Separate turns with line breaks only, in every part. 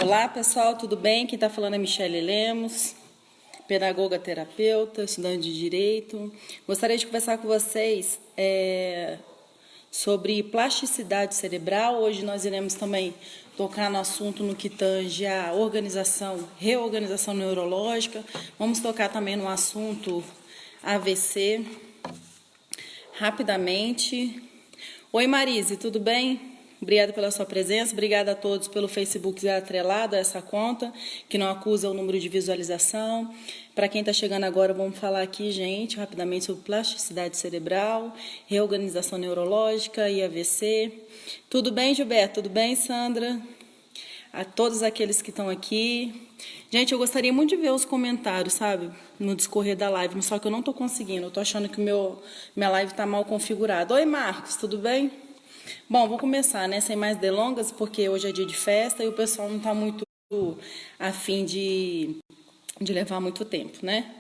Olá pessoal, tudo bem? Quem está falando é Michele Lemos, pedagoga terapeuta, estudante de Direito. Gostaria de conversar com vocês sobre plasticidade cerebral. Hoje nós iremos também tocar no assunto no que tange a reorganização neurológica. Vamos tocar também no assunto AVC, rapidamente. Oi Marise, tudo bem? Obrigada pela sua presença, obrigada a todos pelo Facebook ser atrelado a essa conta, que não acusa o número de visualização. Para quem está chegando agora, vamos falar aqui, gente, rapidamente sobre plasticidade cerebral, reorganização neurológica e AVC. Tudo bem, Gilberto? Tudo bem, Sandra? A todos aqueles que estão aqui. Gente, eu gostaria muito de ver os comentários, sabe, no discorrer da live, só que eu não estou conseguindo, eu estou achando que minha live está mal configurada. Oi, Marcos, tudo bem? Bom, vou começar, né, sem mais delongas, porque hoje é dia de festa e o pessoal não está muito afim de levar muito tempo, né?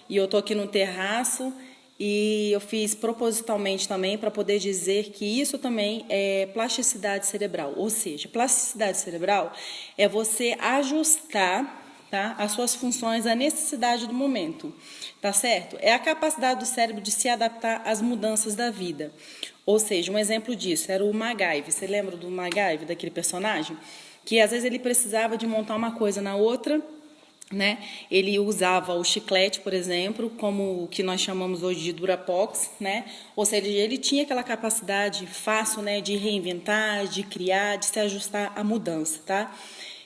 E eu estou aqui no terraço e eu fiz propositalmente também para poder dizer que isso também é plasticidade cerebral, ou seja, plasticidade cerebral é você ajustar, tá, as suas funções à necessidade do momento, tá certo? É a capacidade do cérebro de se adaptar às mudanças da vida. Ou seja, um exemplo disso era o MacGyver. Você lembra do MacGyver, daquele personagem? Que às vezes ele precisava de montar uma coisa na outra, né? Ele usava o chiclete, por exemplo, como o que nós chamamos hoje de Durapox, né? Ou seja, ele tinha aquela capacidade fácil, né, de reinventar, de criar, de se ajustar à mudança, tá?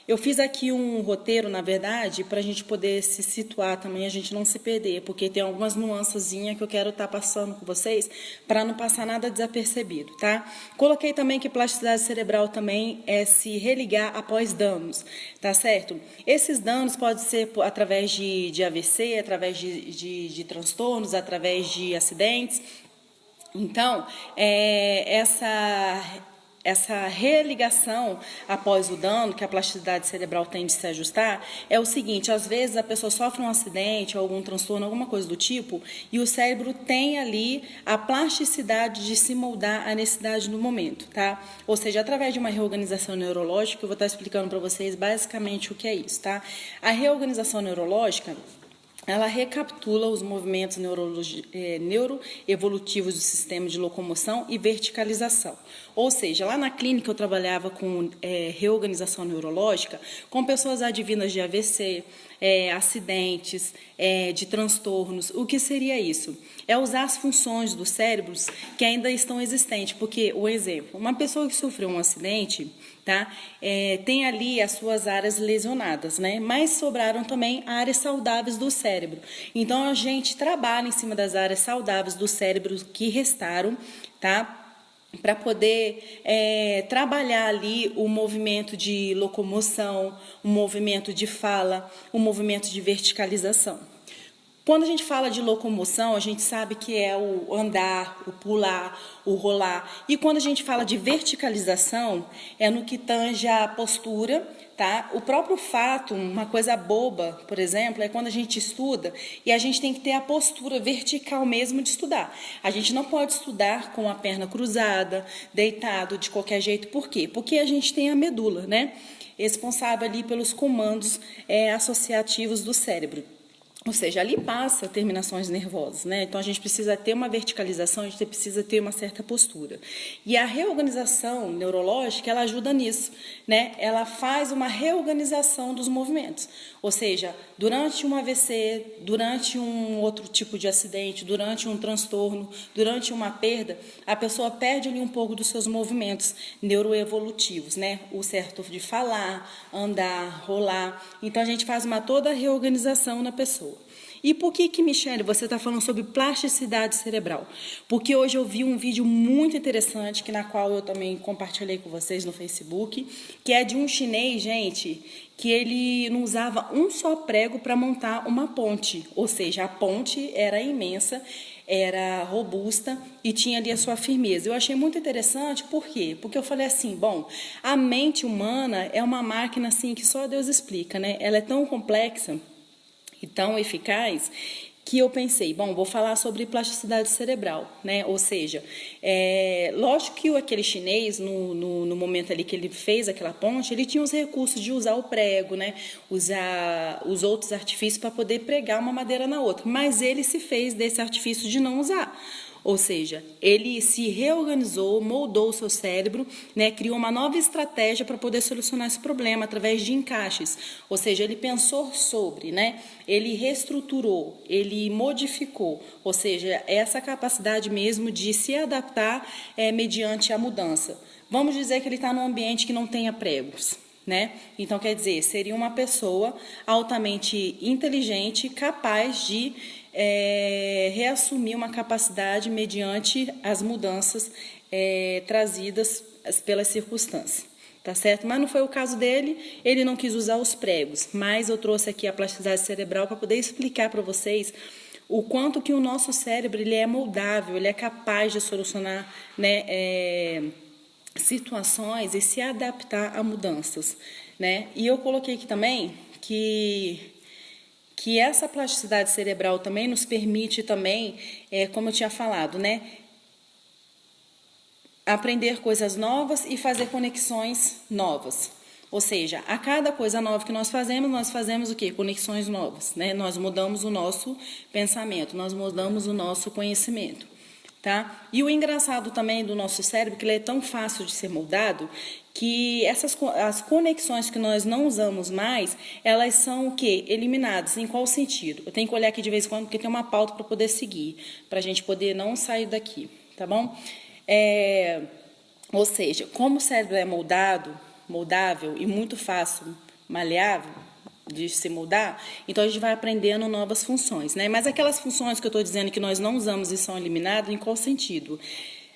Eu fiz aqui um roteiro, na verdade, para a gente poder se situar também, a gente não se perder, porque tem algumas nuancezinhas que eu quero estar passando com vocês, para não passar nada desapercebido, tá? Coloquei também que plasticidade cerebral também é se religar após danos, tá certo? Esses danos podem ser através de AVC, através de transtornos, através de acidentes. Então, essa religação após o dano, que a plasticidade cerebral tem de se ajustar, é o seguinte: às vezes a pessoa sofre um acidente ou algum transtorno, alguma coisa do tipo, e o cérebro tem ali a plasticidade de se moldar à necessidade do momento, tá? Ou seja, através de uma reorganização neurológica, eu vou estar explicando para vocês basicamente o que é isso, tá? A reorganização neurológica, ela recapitula os movimentos neuroevolutivos do sistema de locomoção e verticalização. Ou seja, lá na clínica eu trabalhava com reorganização neurológica com pessoas advindas de AVC, acidentes, de transtornos. O que seria isso? É usar as funções dos cérebros que ainda estão existentes. Porque, o exemplo, uma pessoa que sofreu um acidente, tá, tem ali as suas áreas lesionadas, né? Mas sobraram também áreas saudáveis do cérebro. Então, a gente trabalha em cima das áreas saudáveis do cérebro que restaram, tá? Para poder trabalhar ali o movimento de locomoção, o movimento de fala, o movimento de verticalização. Quando a gente fala de locomoção, a gente sabe que é o andar, o pular, o rolar. E quando a gente fala de verticalização, é no que tange a postura, tá? O próprio fato, uma coisa boba, por exemplo, é quando a gente estuda e a gente tem que ter a postura vertical mesmo de estudar. A gente não pode estudar com a perna cruzada, deitado, de qualquer jeito. Por quê? Porque a gente tem a medula, né? Responsável ali pelos comandos associativos do cérebro. Ou seja, ali passa terminações nervosas, né? Então, a gente precisa ter uma verticalização, a gente precisa ter uma certa postura. E a reorganização neurológica, ela ajuda nisso, né? Ela faz uma reorganização dos movimentos. Ou seja, durante um AVC, durante um outro tipo de acidente, durante um transtorno, durante uma perda, a pessoa perde ali um pouco dos seus movimentos neuroevolutivos, né? O certo de falar, andar, rolar. Então, a gente faz toda a reorganização na pessoa. E por que, Michele, você está falando sobre plasticidade cerebral? Porque hoje eu vi um vídeo muito interessante, na qual eu também compartilhei com vocês no Facebook, que é de um chinês, gente, que ele não usava um só prego para montar uma ponte. Ou seja, a ponte era imensa, era robusta e tinha ali a sua firmeza. Eu achei muito interessante, por quê? Porque eu falei assim, bom, a mente humana é uma máquina assim que só Deus explica, né? Ela é tão complexa e tão eficaz que eu pensei, bom, vou falar sobre plasticidade cerebral, né? Ou seja, lógico que aquele chinês, no momento ali que ele fez aquela ponte, ele tinha os recursos de usar o prego, né? Usar os outros artifícios para poder pregar uma madeira na outra, mas ele se fez desse artifício de não usar. Ou seja, ele se reorganizou, moldou o seu cérebro, né, criou uma nova estratégia para poder solucionar esse problema através de encaixes. Ou seja, ele pensou sobre, né, ele reestruturou, ele modificou. Ou seja, essa capacidade mesmo de se adaptar mediante a mudança. Vamos dizer que ele está num ambiente que não tenha pregos. Né? Então, quer dizer, seria uma pessoa altamente inteligente, capaz de reassumir uma capacidade mediante as mudanças trazidas pelas circunstâncias. Tá certo? Mas não foi o caso dele, ele não quis usar os pregos, mas eu trouxe aqui a plasticidade cerebral para poder explicar para vocês o quanto que o nosso cérebro ele é moldável, ele é capaz de solucionar, né, situações e se adaptar a mudanças, né? E eu coloquei aqui também que essa plasticidade cerebral também nos permite também, como eu tinha falado, né, aprender coisas novas e fazer conexões novas. Ou seja, a cada coisa nova que nós fazemos o quê? Conexões novas, né? Nós mudamos o nosso pensamento, nós mudamos o nosso conhecimento. Tá? E o engraçado também do nosso cérebro, que ele é tão fácil de ser moldado, que as conexões que nós não usamos mais, elas são o quê? Eliminadas. Em qual sentido? Eu tenho que olhar aqui de vez em quando, porque tem uma pauta para poder seguir, para a gente poder não sair daqui, tá bom? Ou seja, como o cérebro é moldável e muito fácil, maleável, de se mudar, então a gente vai aprendendo novas funções, né? Mas aquelas funções que eu estou dizendo que nós não usamos e são eliminadas, em qual sentido?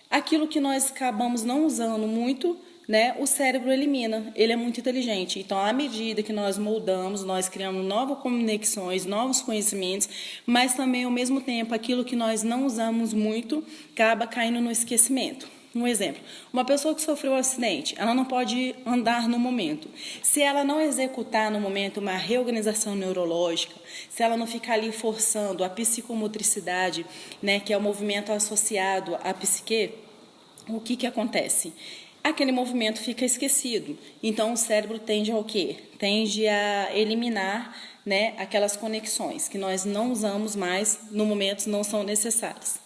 Aquilo que nós acabamos não usando muito, né? O cérebro elimina, ele é muito inteligente. Então, à medida que nós moldamos, nós criamos novas conexões, novos conhecimentos, mas também, ao mesmo tempo, aquilo que nós não usamos muito, acaba caindo no esquecimento. Um exemplo, uma pessoa que sofreu um acidente, ela não pode andar no momento. Se ela não executar no momento uma reorganização neurológica, se ela não ficar ali forçando a psicomotricidade, né, que é o movimento associado à psique, o que acontece? Aquele movimento fica esquecido. Então, o cérebro tende ao quê? Tende a eliminar, né, aquelas conexões que nós não usamos mais no momento, não são necessárias.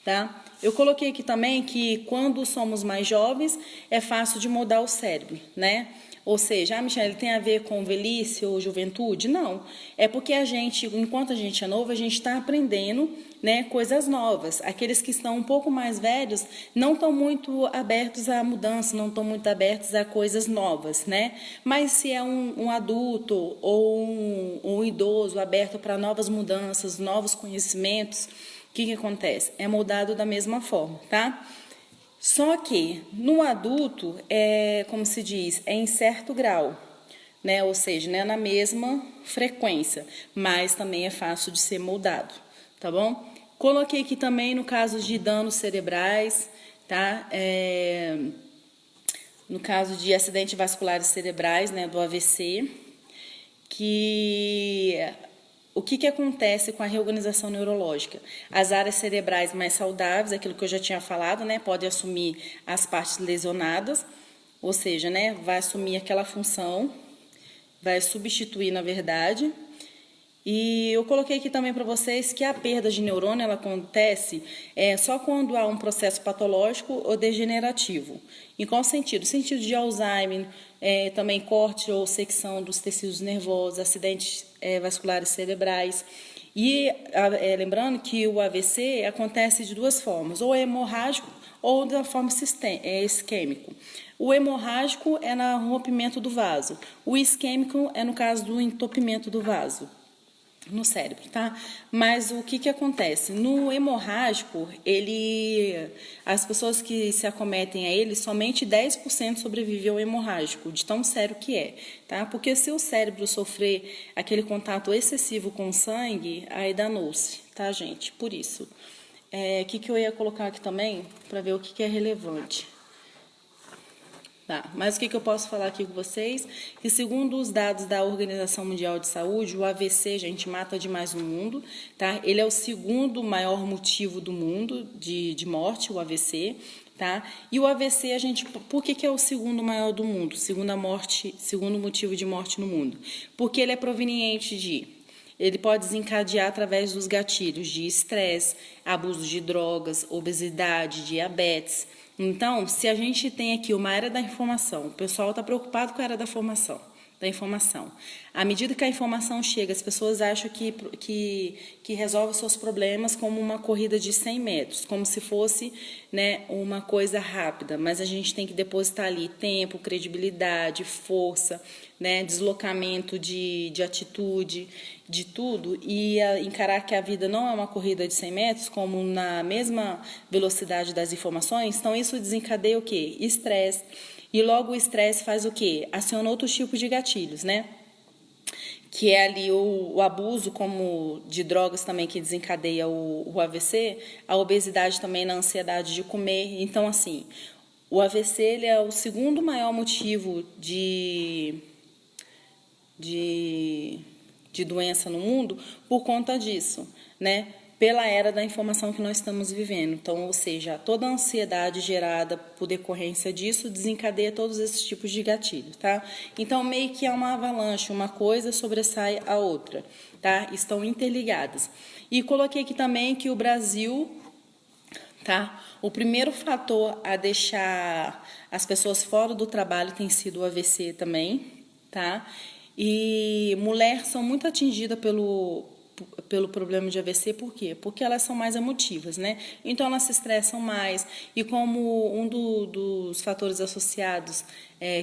Tá? Eu coloquei aqui também que quando somos mais jovens é fácil de moldar o cérebro, né? Ou seja, Michele, tem a ver com velhice ou juventude? Não. É porque a gente, enquanto a gente é novo, a gente está aprendendo, né, coisas novas. Aqueles que estão um pouco mais velhos não estão muito abertos à mudança, não estão muito abertos a coisas novas, né? Mas se é um adulto ou um idoso aberto para novas mudanças, novos conhecimentos, o que acontece? É moldado da mesma forma, tá? Só que no adulto, como se diz, é em certo grau, né? Ou seja, não é na mesma frequência, mas também é fácil de ser moldado, tá bom? Coloquei aqui também no caso de danos cerebrais, tá? No caso de acidentes vasculares cerebrais, né, do AVC, que o que acontece com a reorganização neurológica? As áreas cerebrais mais saudáveis, aquilo que eu já tinha falado, né, podem assumir as partes lesionadas, ou seja, né, vai assumir aquela função, vai substituir, na verdade. E eu coloquei aqui também para vocês que a perda de neurônio ela acontece só quando há um processo patológico ou degenerativo. Em qual sentido? Sentido de Alzheimer, também corte ou secção dos tecidos nervosos, acidentes vasculares cerebrais. E lembrando que o AVC acontece de duas formas, ou hemorrágico ou da forma isquêmico. O hemorrágico é no rompimento do vaso, o isquêmico é no caso do entupimento do vaso no cérebro, tá? Mas o que acontece? No hemorrágico, as pessoas que se acometem a ele, somente 10% sobrevivem ao hemorrágico, de tão sério que é, tá? Porque se o cérebro sofrer aquele contato excessivo com o sangue, aí danou-se, tá, gente? Por isso. O que eu ia colocar aqui também, para ver o que é relevante. Tá, mas o que eu posso falar aqui com vocês? Que segundo os dados da Organização Mundial de Saúde, o AVC, gente, mata demais no mundo, tá? Ele é o segundo maior motivo do mundo de morte, o AVC, tá? E o AVC, por que é o segundo maior do mundo? Segundo motivo de morte no mundo? Porque ele é proveniente ele pode desencadear através dos gatilhos de estresse, abuso de drogas, obesidade, diabetes. Então, se a gente tem aqui uma era da informação, o pessoal está preocupado com a era da informação. À medida que a informação chega, as pessoas acham que resolve seus problemas como uma corrida de 100 metros, como se fosse, né, uma coisa rápida, mas a gente tem que depositar ali tempo, credibilidade, força, né, deslocamento de atitude, de tudo, e encarar que a vida não é uma corrida de 100 metros, como na mesma velocidade das informações. Então, isso desencadeia o quê? Estresse. E logo o estresse faz o quê? Aciona outros tipos de gatilhos, né? Que é ali o abuso como de drogas também que desencadeia o AVC, a obesidade também na ansiedade de comer. Então, assim, o AVC ele é o segundo maior motivo de doença no mundo por conta disso, né? Pela era da informação que nós estamos vivendo. Então, ou seja, toda a ansiedade gerada por decorrência disso desencadeia todos esses tipos de gatilhos, tá? Então, meio que é uma avalanche, uma coisa sobressai a outra, tá? Estão interligadas. E coloquei aqui também que o Brasil, tá? O primeiro fator a deixar as pessoas fora do trabalho tem sido o AVC também, tá? E mulheres são muito atingidas pelo problema de AVC, por quê? Porque elas são mais emotivas, né? Então, elas se estressam mais. E como um dos fatores associados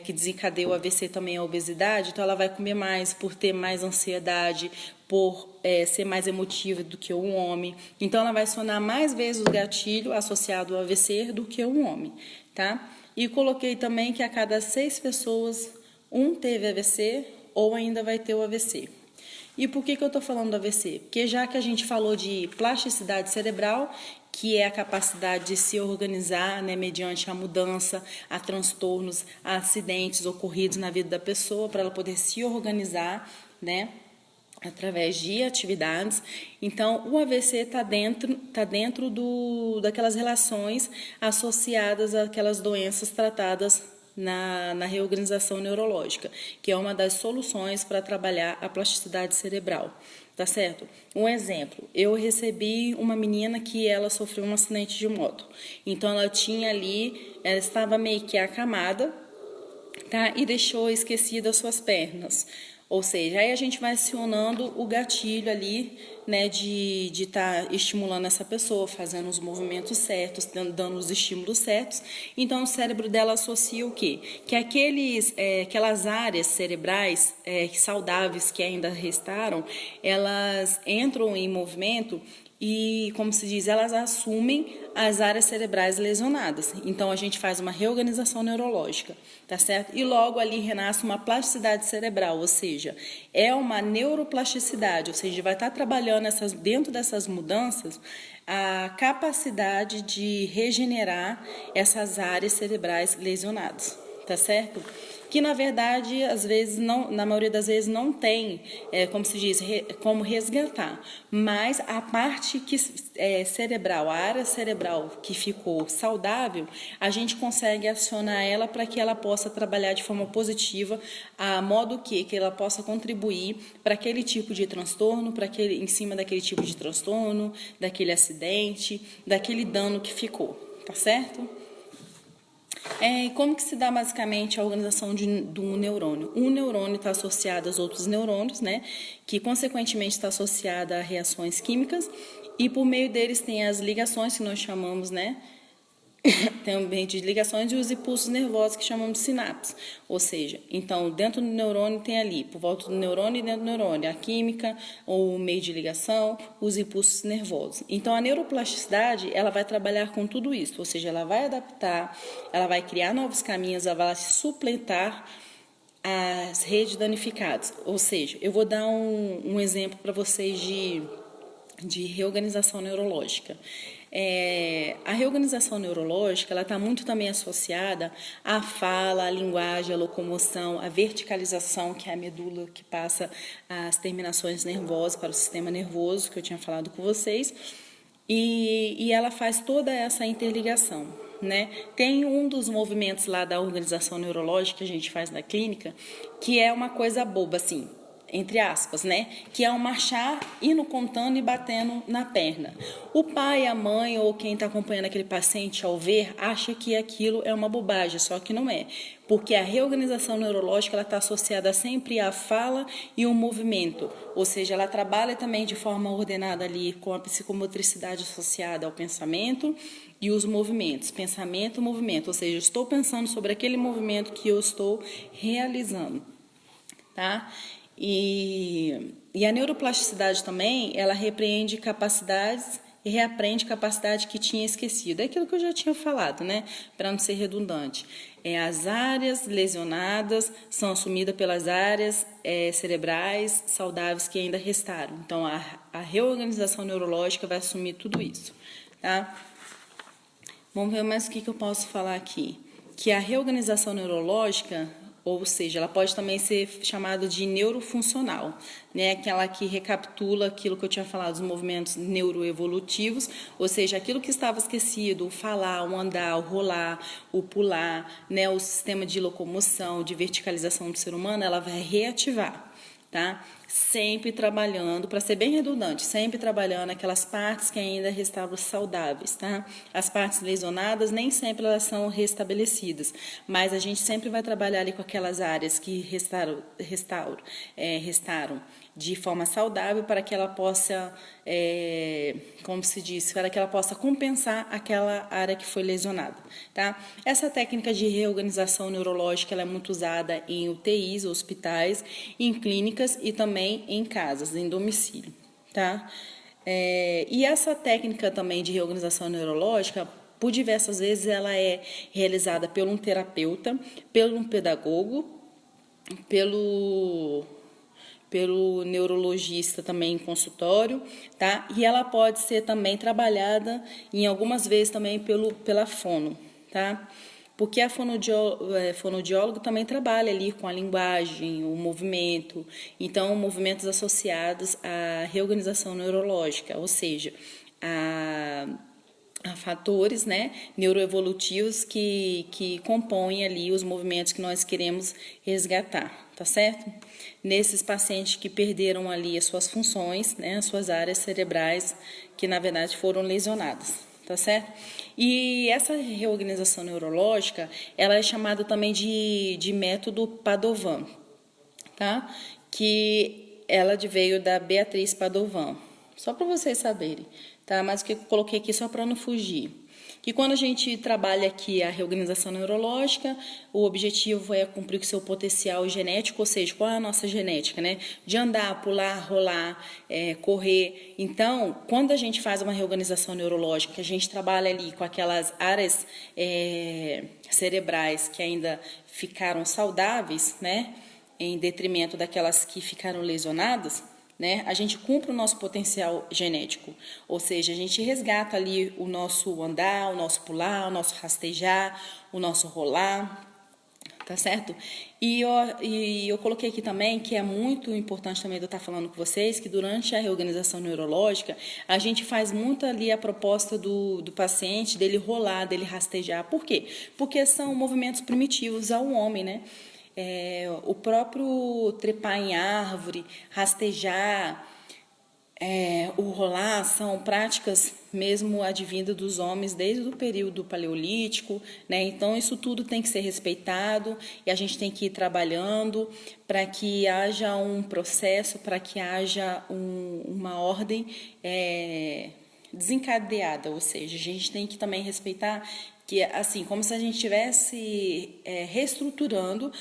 que desencadeia o AVC também é a obesidade, então ela vai comer mais por ter mais ansiedade, por ser mais emotiva do que um homem. Então, ela vai acionar mais vezes o gatilho associado ao AVC do que um homem, tá? E coloquei também que a cada 6 pessoas, um teve AVC ou ainda vai ter o AVC. E por que eu estou falando do AVC? Porque já que a gente falou de plasticidade cerebral, que é a capacidade de se organizar, né, mediante a mudança, a transtornos, a acidentes ocorridos na vida da pessoa, para ela poder se organizar, né, através de atividades. Então, o AVC está dentro daquelas relações associadas àquelas doenças tratadas na reorganização neurológica, que é uma das soluções para trabalhar a plasticidade cerebral, tá certo? Um exemplo, eu recebi uma menina que ela sofreu um acidente de moto, então ela estava meio que acamada, tá? E deixou esquecida as suas pernas. Ou seja, aí a gente vai acionando o gatilho ali, né, de estar estimulando essa pessoa, fazendo os movimentos certos, dando os estímulos certos. Então, o cérebro dela associa o quê? Que aquelas áreas cerebrais saudáveis que ainda restaram, elas entram em movimento e, como se diz, elas assumem as áreas cerebrais lesionadas. Então, a gente faz uma reorganização neurológica, tá certo? E logo ali renasce uma plasticidade cerebral, ou seja, é uma neuroplasticidade, ou seja, vai estar trabalhando dentro dessas mudanças a capacidade de regenerar essas áreas cerebrais lesionadas, tá certo? Que na verdade, às vezes, não, na maioria das vezes, não tem, como se diz, como resgatar. Mas a parte cerebral, a área cerebral que ficou saudável, a gente consegue acionar ela para que ela possa trabalhar de forma positiva, a modo que ela possa contribuir para aquele tipo de transtorno, em cima daquele tipo de transtorno, daquele acidente, daquele dano que ficou, tá certo? Como que se dá basicamente a organização de um neurônio? Um neurônio está associado aos outros neurônios, né? Que consequentemente está associada a reações químicas e por meio deles tem as ligações que nós chamamos, né? Tem um meio de ligações e os impulsos nervosos que chamamos de sinapses. Ou seja, então, dentro do neurônio tem ali, por volta do neurônio e dentro do neurônio, a química, ou o meio de ligação, os impulsos nervosos. Então, a neuroplasticidade, ela vai trabalhar com tudo isso, ou seja, ela vai adaptar, ela vai criar novos caminhos, ela vai supletar as redes danificadas. Ou seja, eu vou dar um exemplo para vocês de reorganização neurológica. A reorganização neurológica ela está muito também associada à fala, à linguagem, à locomoção, à verticalização, que é a medula que passa as terminações nervosas para o sistema nervoso, que eu tinha falado com vocês, e ela faz toda essa interligação, né? Tem um dos movimentos lá da organização neurológica que a gente faz na clínica, que é uma coisa boba, assim, entre aspas, né? Que é o marchar, indo contando e batendo na perna. O pai, a mãe ou quem está acompanhando aquele paciente ao ver, acha que aquilo é uma bobagem, só que não é. Porque a reorganização neurológica está associada sempre à fala e ao movimento. Ou seja, ela trabalha também de forma ordenada ali com a psicomotricidade associada ao pensamento e os movimentos. Pensamento, movimento. Ou seja, eu estou pensando sobre aquele movimento que eu estou realizando. Tá? E a neuroplasticidade também, ela repreende capacidades e reaprende capacidade que tinha esquecido. É aquilo que eu já tinha falado, né? Para não ser redundante. As áreas lesionadas são assumidas pelas áreas cerebrais saudáveis que ainda restaram. Então, a reorganização neurológica vai assumir tudo isso. Tá? Vamos ver mais o que eu posso falar aqui. Que a reorganização neurológica, ou seja, ela pode também ser chamada de neurofuncional, né? Aquela que recapitula aquilo que eu tinha falado, os movimentos neuroevolutivos, ou seja, aquilo que estava esquecido, o falar, o andar, o rolar, o pular, né? O sistema de locomoção, de verticalização do ser humano, ela vai reativar. Tá? Sempre trabalhando, para ser bem redundante, sempre trabalhando aquelas partes que ainda restavam saudáveis, tá? As partes lesionadas nem sempre elas são restabelecidas, mas a gente sempre vai trabalhar ali com aquelas áreas que restaram de forma saudável para que ela possa, como se diz, para que ela possa compensar aquela área que foi lesionada, tá? Essa técnica de reorganização neurológica ela é muito usada em UTIs, hospitais, em clínicas e também em casas, em domicílio, tá? E essa técnica também de reorganização neurológica, por diversas vezes, ela é realizada por um terapeuta, pelo um pedagogo, pelo neurologista também em consultório, tá? E ela pode ser também trabalhada em algumas vezes também pela fono, tá? Porque a fonoaudiólogo também trabalha ali com a linguagem, o movimento, então movimentos associados à reorganização neurológica, ou seja, a fatores, né, neuroevolutivos que compõem ali os movimentos que nós queremos resgatar, tá certo? Nesses pacientes que perderam ali as suas funções, né, as suas áreas cerebrais que na verdade foram lesionadas, tá certo? E essa reorganização neurológica, ela é chamada também de método Padovan, tá? Que ela veio da Beatriz Padovan, só para vocês saberem. Tá? Mas o que eu coloquei aqui só para não fugir. Que quando a gente trabalha aqui a reorganização neurológica, o objetivo é cumprir com o seu potencial genético, ou seja, qual é a nossa genética, né? De andar, pular, rolar, correr. Então, quando a gente faz uma reorganização neurológica, a gente trabalha ali com aquelas áreas cerebrais que ainda ficaram saudáveis, né? Em detrimento daquelas que ficaram lesionadas, né? A gente cumpre o nosso potencial genético, ou seja, a gente resgata ali o nosso andar, o nosso pular, o nosso rastejar, o nosso rolar, tá certo? E eu coloquei aqui também que é muito importante também eu estar falando com vocês que durante a reorganização neurológica a gente faz muito ali a proposta do paciente dele rolar, dele rastejar. Por quê? Porque são movimentos primitivos ao homem, né? O próprio trepar em árvore, rastejar, o rolar são práticas mesmo advindas dos homens desde o período paleolítico, né? Então isso tudo tem que ser respeitado e a gente tem que ir trabalhando para que haja um processo, para que haja uma ordem desencadeada, ou seja, a gente tem que também respeitar que assim como se a gente estivesse reestruturando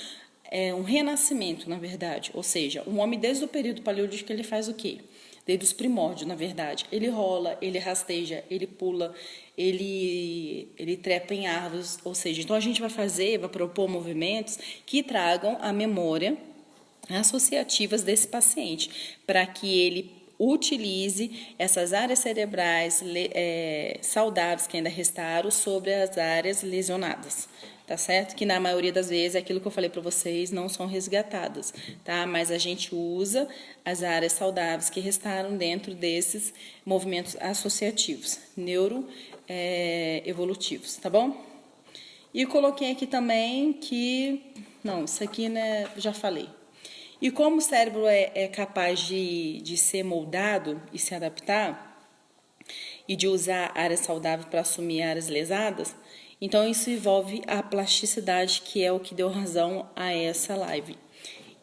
um renascimento, na verdade. Ou seja, um homem desde o período paleolítico ele faz o quê? Desde os primórdios, na verdade. Ele rola, ele rasteja, ele pula, ele trepa em árvores. Ou seja, então a gente vai propor movimentos que tragam a memória associativas desse paciente, para que ele utilize essas áreas cerebrais saudáveis que ainda restaram sobre as áreas lesionadas, tá certo? Que na maioria das vezes, aquilo que eu falei para vocês, não são resgatadas, tá? Mas a gente usa as áreas saudáveis que restaram dentro desses movimentos associativos, neuroevolutivos, tá bom? E coloquei aqui também que... Não, isso aqui, né, já falei. E como o cérebro é capaz de ser moldado e se adaptar, e de usar áreas saudáveis para assumir áreas lesadas, então isso envolve a plasticidade, que é o que deu razão a essa live.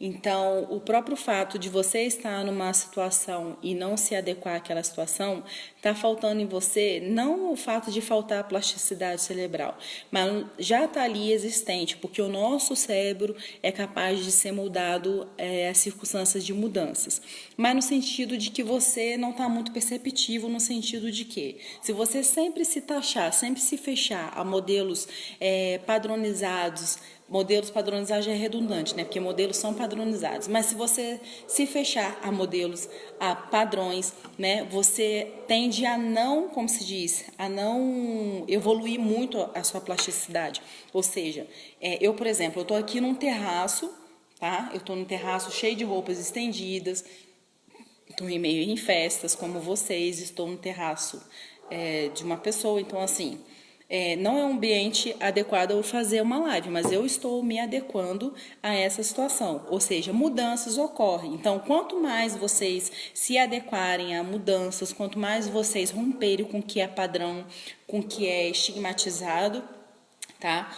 Então, o próprio fato de você estar numa situação e não se adequar àquela situação, está faltando em você, não o fato de faltar a plasticidade cerebral, mas já está ali existente, porque o nosso cérebro é capaz de ser moldado às circunstâncias de mudanças. Mas no sentido de que você não está muito perceptivo, no sentido de que, se você sempre se taxar, sempre se fechar a modelos padronizados, modelos padronizados já é redundante, né? Porque modelos são padronizados. Mas se você se fechar a modelos, a padrões, né? Você tende a não, como se diz, a não evoluir muito a sua plasticidade. Ou seja, eu, por exemplo, eu estou aqui num terraço, tá? Eu estou num terraço cheio de roupas estendidas, estou meio em festas, como vocês, estou no terraço de uma pessoa, então assim... não é um ambiente adequado eu fazer uma live, mas eu estou me adequando a essa situação, ou seja, mudanças ocorrem. Então, quanto mais vocês se adequarem a mudanças, quanto mais vocês romperem com o que é padrão, com o que é estigmatizado, tá?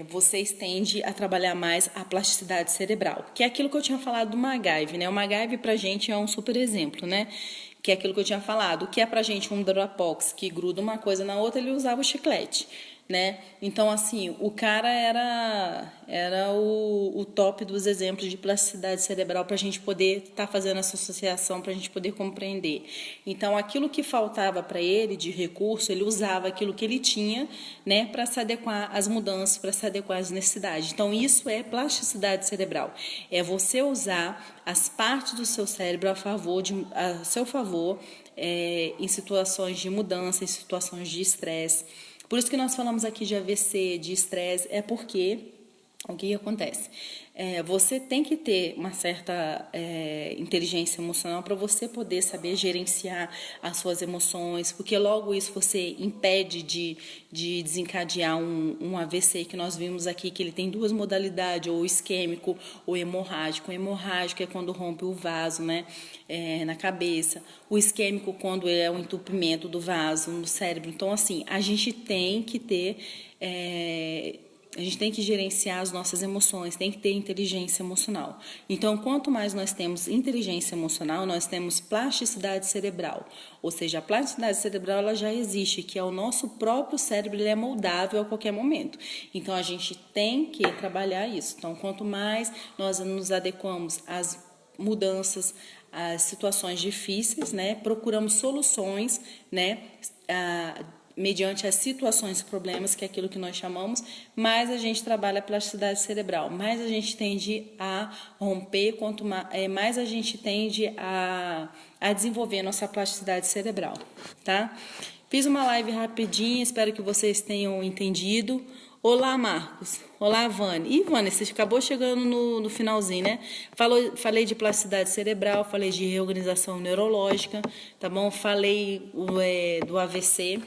Vocês tendem a trabalhar mais a plasticidade cerebral, que é aquilo que eu tinha falado do MacGyver, né? O MacGyver pra gente é um super exemplo, né? Que é aquilo que eu tinha falado, o que é pra gente um Durapox que gruda uma coisa na outra, ele usava o chiclete, né? Então, assim, o cara era o top dos exemplos de plasticidade cerebral para a gente poder estar fazendo essa associação, para a gente poder compreender. Então, aquilo que faltava para ele de recurso, ele usava aquilo que ele tinha, né, para se adequar às mudanças, para se adequar às necessidades. Então, isso é plasticidade cerebral. É você usar as partes do seu cérebro a seu favor, em situações de mudança, em situações de estresse. Por isso que nós falamos aqui de AVC, de estresse, é porque o que acontece? Você tem que ter uma certa inteligência emocional para você poder saber gerenciar as suas emoções, porque logo isso você impede de desencadear um AVC, que nós vimos aqui que ele tem duas modalidades, ou isquêmico ou hemorrágico. O hemorrágico é quando rompe o vaso, né, na cabeça. O isquêmico quando é um entupimento do vaso no cérebro. Então, assim, a gente tem que ter... a gente tem que gerenciar as nossas emoções, tem que ter inteligência emocional. Então, quanto mais nós temos inteligência emocional, nós temos plasticidade cerebral. Ou seja, a plasticidade cerebral ela já existe, que é o nosso próprio cérebro, ele é moldável a qualquer momento. Então, a gente tem que trabalhar isso. Então, quanto mais nós nos adequamos às mudanças, às situações difíceis, né, procuramos soluções, né, mediante as situações, problemas, que é aquilo que nós chamamos, mais a gente trabalha a plasticidade cerebral, mais a gente tende a romper, quanto mais a gente tende a desenvolver nossa plasticidade cerebral, tá? Fiz uma live rapidinha, espero que vocês tenham entendido. Olá, Marcos. Olá, Vânia. Ih, Vânia, você acabou chegando no finalzinho, né? Falei de plasticidade cerebral, falei de reorganização neurológica, tá bom? Falei do AVC,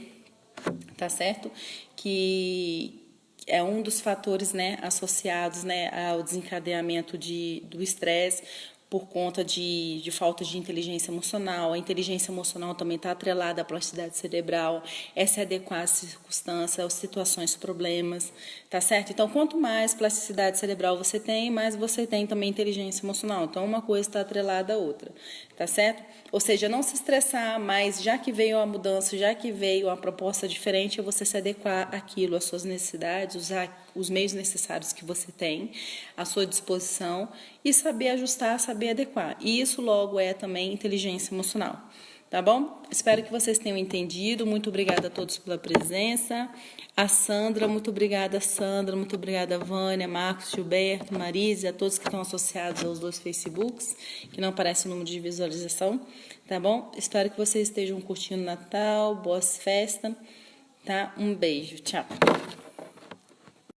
tá certo? Que é um dos fatores, né, associados, né, ao desencadeamento do estresse por conta de falta de inteligência emocional. A inteligência emocional também está atrelada à plasticidade cerebral, é se adequar às circunstâncias, às situações, problemas, tá certo? Então, quanto mais plasticidade cerebral você tem, mais você tem também inteligência emocional. Então, uma coisa está atrelada à outra, tá certo? Ou seja, não se estressar, mas já que veio a mudança, já que veio uma proposta diferente, é você se adequar àquilo, às suas necessidades, usar os meios necessários que você tem à sua disposição e saber ajustar, saber adequar. E isso logo é também inteligência emocional, tá bom? Espero que vocês tenham entendido. Muito obrigada a todos pela presença. A Sandra, muito obrigada, Sandra. Muito obrigada, Vânia, Marcos, Gilberto, Marise, a todos que estão associados aos 2 Facebooks, que não aparece o número de visualização, tá bom? Espero que vocês estejam curtindo o Natal, boas festas, tá? Um beijo, tchau.